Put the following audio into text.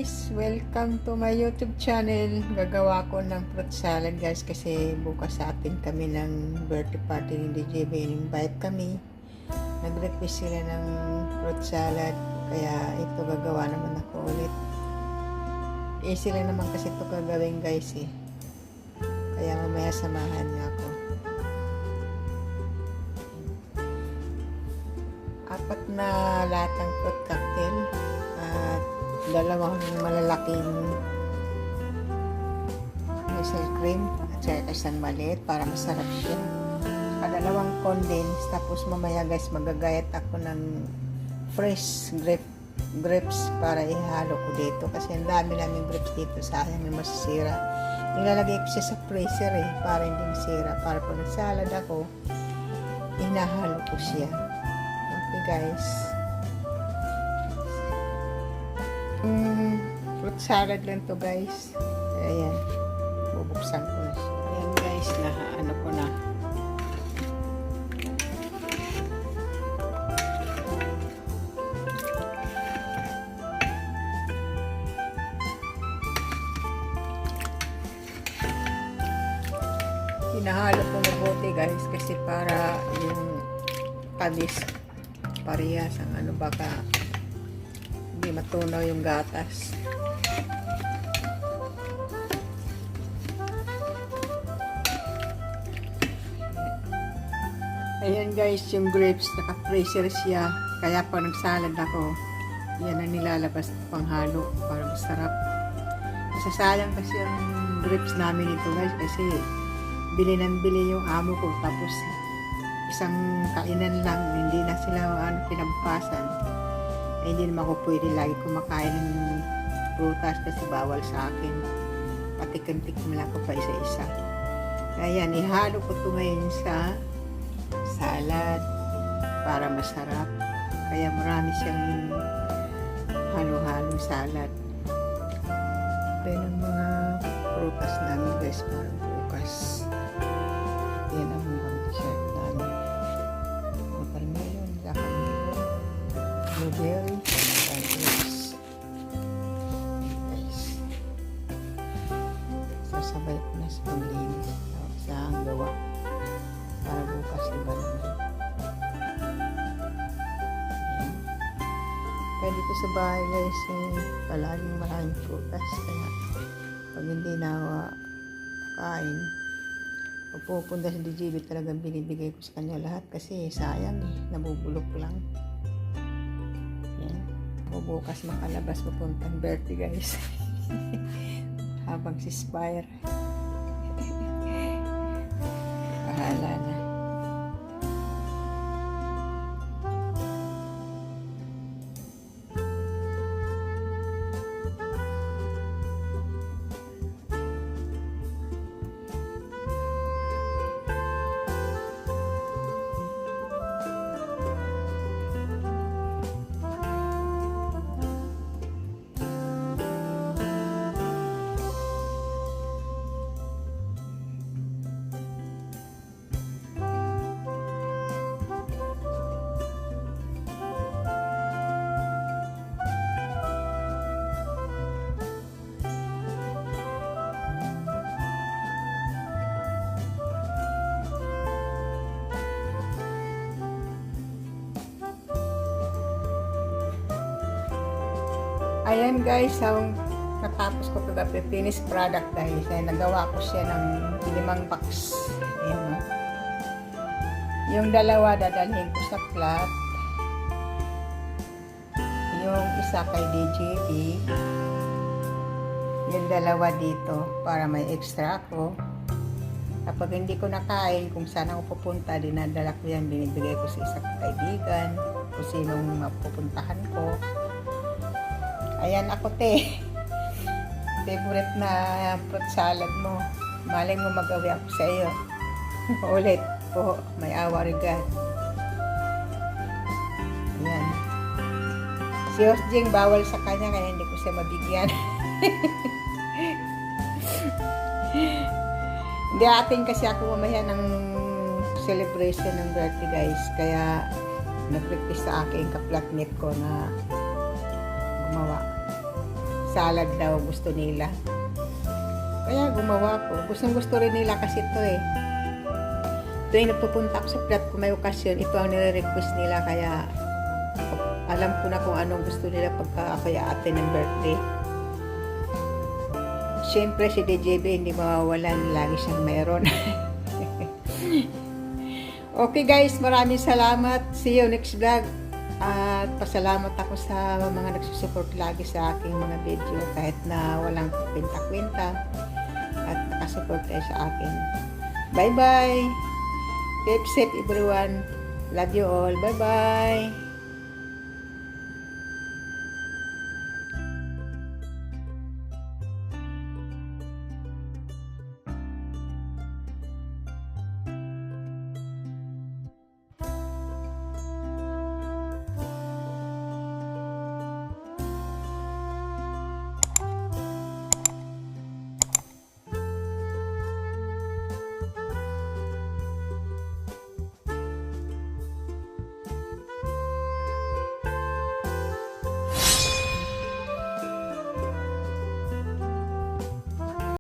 guys! Welcome to my YouTube channel. Gagawa ko ng fruit salad guys kasi bukas sa atin kami ng birthday party ni DJB. Invite kami. Nag-request sila ng fruit salad kaya ito gagawa naman ako ulit. Easy lang naman kasi ito gagawin guys eh. Kaya mamaya samahan niya ako. 4 na latang fruit cocktail at 2 malalaking hazel cream at saka isang maliit para masarap siya. 2 condense, tapos mamaya guys magagayat ako ng fresh grapes para ihalo ko dito kasi ang dami namin grapes dito, sayang may masisira. Nilalagay ko siya sa freezer para hindi masira, para pag nagsalad ako hinahalo ko siya. Okay guys, fruit salad lang to guys. Ayan, bubuksan ko na siya. Ayan guys, ano ko na. Hinahalo ko mabuti guys kasi para yung tamis parehas ang baka hindi matunaw yung gatas. Ayan guys, yung grapes naka-freezer siya kaya pag nagsalad ako yan ang nilalabas pang halo para masarap. Nasasayang kasi ang grapes namin ito guys kasi bili yung amo ko tapos isang kainan lang, hindi na sila pinampasan. Hindi naman ako pwede lagi kumakain ng prutas kasi bawal sa akin. Patikim-tikim lang ako pa isa-isa. Kaya yan, ihalo ko ito ngayon sa salad para masarap. Kaya marami siyang halo-halong salad. Ito yung mga prutas namin guys para bukas. Yan ang mga dessert namin. Watermelon, lakamilon, blueberry, grapes. Guys, sasabay ko na sa paglinis sa ang gawa para bukas iba naman. Ayan. Kaya dito sa bahay guys palaging maraming prutas kaya pag hindi na kain pag pupunta sa DJB talagang binibigay ko sa kanya lahat kasi sayang nabubulok lang. Yan. Bukas makalabas pupuntang birthday guys. Habang si Spire. Bahala na. Ayan guys, natapos ko kagabi finished product dahil nagawa ko siya ng 5 box. Ayan, no? Yung 2 dadalhin ko sa flat. Yung isa kay DJB. Yung 2 dito para may extra ako. Kapag hindi ko nakain, kung saan ako pupunta, dinadala ko yan, binibigay ko sa isang kaibigan, kung sinong mapupuntahan ko. Ayan ako favorite na fruit salad mo. Malay mo magawi ako sa iyo. Ulit po, may awa regard. Ayan. Si Osjing bawal sa kanya kaya hindi ko siya mabigyan. Hindi atin kasi ako mamaya ng celebration ng birthday guys. Kaya nag-request sa akin ka-flatmate ko na gumawa. salad daw gusto nila. Kaya gumawa ko. Gustong gusto rin nila kasi ito eh. Tuwing nagpupunta ako sa Pilat kung may okasyon, ito ang nire-request nila. Kaya alam ko na kung anong gusto nila pagka ako ate ng birthday. Siyempre si DJB hindi mawawalan, lagi siyang mayroon. Okay guys, maraming salamat. See you next vlog. At pasalamat ako sa mga nagsusupport lagi sa aking mga video kahit na walang kwenta-kwenta at nakasupport kayo sa akin. Bye bye. Keep safe everyone. Love you all. Bye bye.